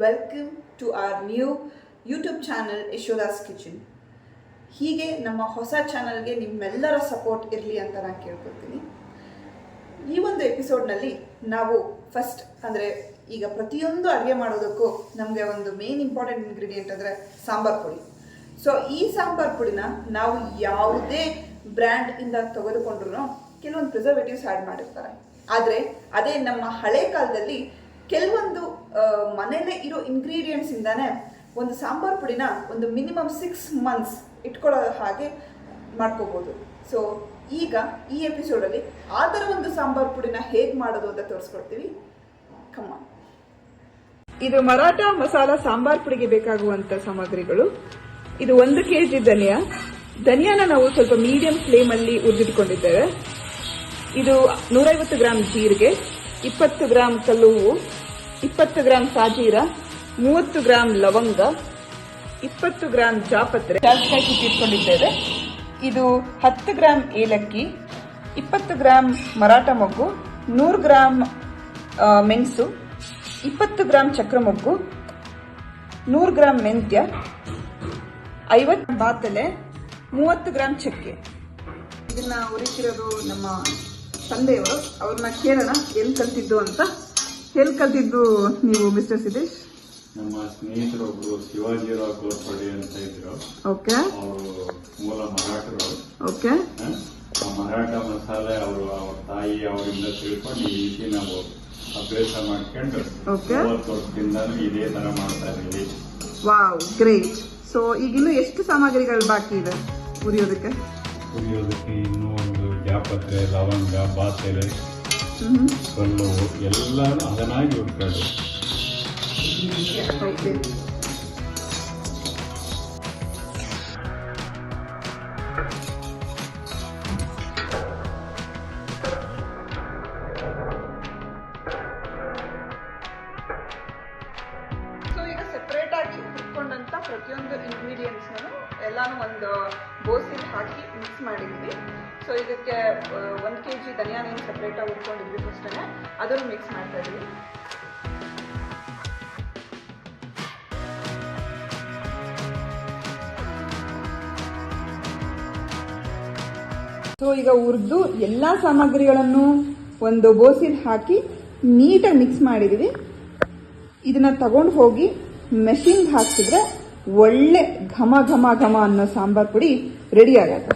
Welcome to our new YouTube channel Yashoda's kitchen. ಹೀಗೆ ನಮ್ಮ ಹೊಸ ಚಾನಲ್ಗೆ ನಿಮ್ಮೆಲ್ಲರ ಸಪೋರ್ಟ್ ಇರಲಿ ಅಂತ ನಾನು ಕೇಳ್ಕೊಳ್ತೀನಿ. ಈ ಒಂದು ಎಪಿಸೋಡ್ನಲ್ಲಿ ನಾವು ಫಸ್ಟ್ ಅಂದರೆ ಈಗ ಪ್ರತಿಯೊಂದು ಅಡುಗೆ ಮಾಡೋದಕ್ಕೂ ನಮಗೆ ಒಂದು ಮೇನ್ ಇಂಪಾರ್ಟೆಂಟ್ ಇಂಗ್ರೀಡಿಯೆಂಟ್ ಅಂದರೆ ಸಾಂಬಾರು ಪುಡಿ. ಸೊ ಈ ಸಾಂಬಾರು ಪುಡಿನ ನಾವು ಯಾವುದೇ ಬ್ರ್ಯಾಂಡಿಂದ ತೆಗೆದುಕೊಂಡ್ರೂ ಕೆಲವೊಂದು ಪ್ರಿಸರ್ವೇಟಿವ್ಸ್ ಆ್ಯಡ್ ಮಾಡಿರ್ತಾರೆ. ಆದರೆ ಅದೇ ನಮ್ಮ ಹಳೆ ಕಾಲದಲ್ಲಿ ಕೆಲವೊಂದು ಮನೆಯಲ್ಲೇ ಇರೋ ಇಂಗ್ರೀಡಿಯೆಂಟ್ಸಿಂದಾನೇ ಒಂದು ಸಾಂಬಾರು ಪುಡಿನ ಒಂದು ಮಿನಿಮಮ್ 6 months ಇಟ್ಕೊಳ್ಳೋ ಹಾಗೆ ಮಾಡ್ಕೋಬೋದು. ಸೊ ಈಗ ಈ ಎಪಿಸೋಡಲ್ಲಿ ಆ ಥರ ಒಂದು ಸಾಂಬಾರು ಪುಡಿನ ಹೇಗೆ ಮಾಡೋದು ಅಂತ ತೋರಿಸ್ಕೊಡ್ತೀವಿ. ಕಮ್ಮ. ಇದು ಮರಾಠ ಮಸಾಲ ಸಾಂಬಾರು ಪುಡಿಗೆ ಬೇಕಾಗುವಂಥ ಸಾಮಗ್ರಿಗಳು. ಇದು 1 kg ಧನಿಯಾನ ನಾವು ಸ್ವಲ್ಪ ಮೀಡಿಯಂ ಫ್ಲೇಮಲ್ಲಿ ಹುರಿದಿಟ್ಕೊಂಡಿದ್ದೇವೆ. ಇದು 150 ಗ್ರಾಮ್ ಜೀರಿಗೆ, 20 ಗ್ರಾಮ್ ಕಲ್ಲುವು, 20 ಗ್ರಾಮ್ ಸಾಜೀರ, 30 ಗ್ರಾಮ್ ಲವಂಗ, 20 ಗ್ರಾಮ್ ಜಾಪತ್ರೆ, ಜಾಸ್ಕಾಯಿ ಕುಟ್ಟಿಟ್ಕೊಂಡಿದ್ದೇವೆ. ಇದು 10 ಗ್ರಾಮ್ ಏಲಕ್ಕಿ, 20 ಗ್ರಾಮ್ ಮರಾಠ ಮೊಗ್ಗು, 100 ಗ್ರಾಮ್ ಮೆಣಸು, 20 ಗ್ರಾಮ್ ಚಕ್ರ ಮೊಗ್ಗು, 100 ಗ್ರಾಮ್ ಮೆಂತ್ಯ, 50 ಬಾತಲೆ, 30 ಗ್ರಾಮ್ ಚಕ್ಕೆ. ಇದನ್ನ ಉರಿತಿರೋದು ನಮ್ಮ ತಂದೆಯವರು. ಅವ್ರನ್ನ ಕೇಳೋಣ ಎಲ್ಲಿ ಕಲ್ತಿದ್ದು ಅಂತ. ಎಲ್ಲಿ ಕಲ್ತಿದ್ದು ನೀವು ಮಿಸ್ಟರ್ ಸಿದ್ದೇಶ್? ನಮ್ಮ ಸ್ನೇಹಿತರೊಬ್ರು ಶಿವಾಜಿರಾವ್ ಗೋರ್ಪಡೆ ಅಂತ ಇದ್ರು. ಓಕೆ. ಅವರು ಮೂಲ ಮರಾಠರು. ಓಕೆ. ಆ ಮರಾಠ ಮಸಾಲೆ ಅವರು ಅವ್ರ ತಾಯಿ ಅವರಿಂದ ತಿಳ್ಕೊಂಡು ಈ ರೀತಿ ನಾವು ಅಭ್ಯಾಸ ಮಾಡ್ಕೊಂಡು 30 ವರ್ಷದಿಂದಾನು ಇದೇ ತರ ಮಾಡ್ತಾ ಇದ್ದೀವಿ. Wow, great. ಸೊ ಈಗಿನ್ನೂ ಎಷ್ಟು ಸಾಮಗ್ರಿಗಳು ಬಾಕಿ ಇದೆ ಉರಿಯೋದಕ್ಕೆ? ಉರಿಯೋದಕ್ಕೆ ಇನ್ನೂ ಒಂದು ಜಾಪತ್ರೆ, ಲವಂಗ, ಬಾತೆಲೆ, ಕಲ್ಲು ಎಲ್ಲ ಹದನಾಗಿ ಹುಡ್ಕೊಂಡು. ಓಕೆ. ಸೊ ಈಗ ಸೆಪರೇಟ್ ಆಗಿ ಹುರ್ಕೊಂಡಂತ ಪ್ರತಿಯೊಂದು ಇಂಗ್ರೀಡಿಯೆಂಟ್ಸ್ ಎಲ್ಲಾನು ಒಂದು ಬೋಸಿಲ್ ಹಾಕಿ ಮಿಕ್ಸ್ ಮಾಡಿದ್ವಿ. ಸೊ ಇದಕ್ಕೆ 1 kg ಧನಿಯಾನೇನು ಸೆಪರೇಟ್ ಆಗಿ ಹುರ್ಕೊಂಡಿದ್ವಿ ಫಸ್ಟೇ, ಅದನ್ನು ಮಿಕ್ಸ್ ಮಾಡ್ತಾ ಇದ್ವಿ. ಸೊ ಈಗ ಹುರಿದು ಎಲ್ಲ ಸಾಮಗ್ರಿಗಳನ್ನು ಒಂದು ಬೋಸಿಲ್ ಹಾಕಿ ನೀಟಾಗಿ ಮಿಕ್ಸ್ ಮಾಡಿದೀವಿ. ಇದನ್ನ ತಗೊಂಡು ಹೋಗಿ ಮೆಷಿನ್ಗೆ ಹಾಕ್ಸಿದ್ರೆ ಒಳ್ಳೆ ಘಮ ಘಮ ಘಮ ಅನ್ನೋ ಸಾಂಬಾರ್ ಪುಡಿ ರೆಡಿ ಆಗತ್ತೆ.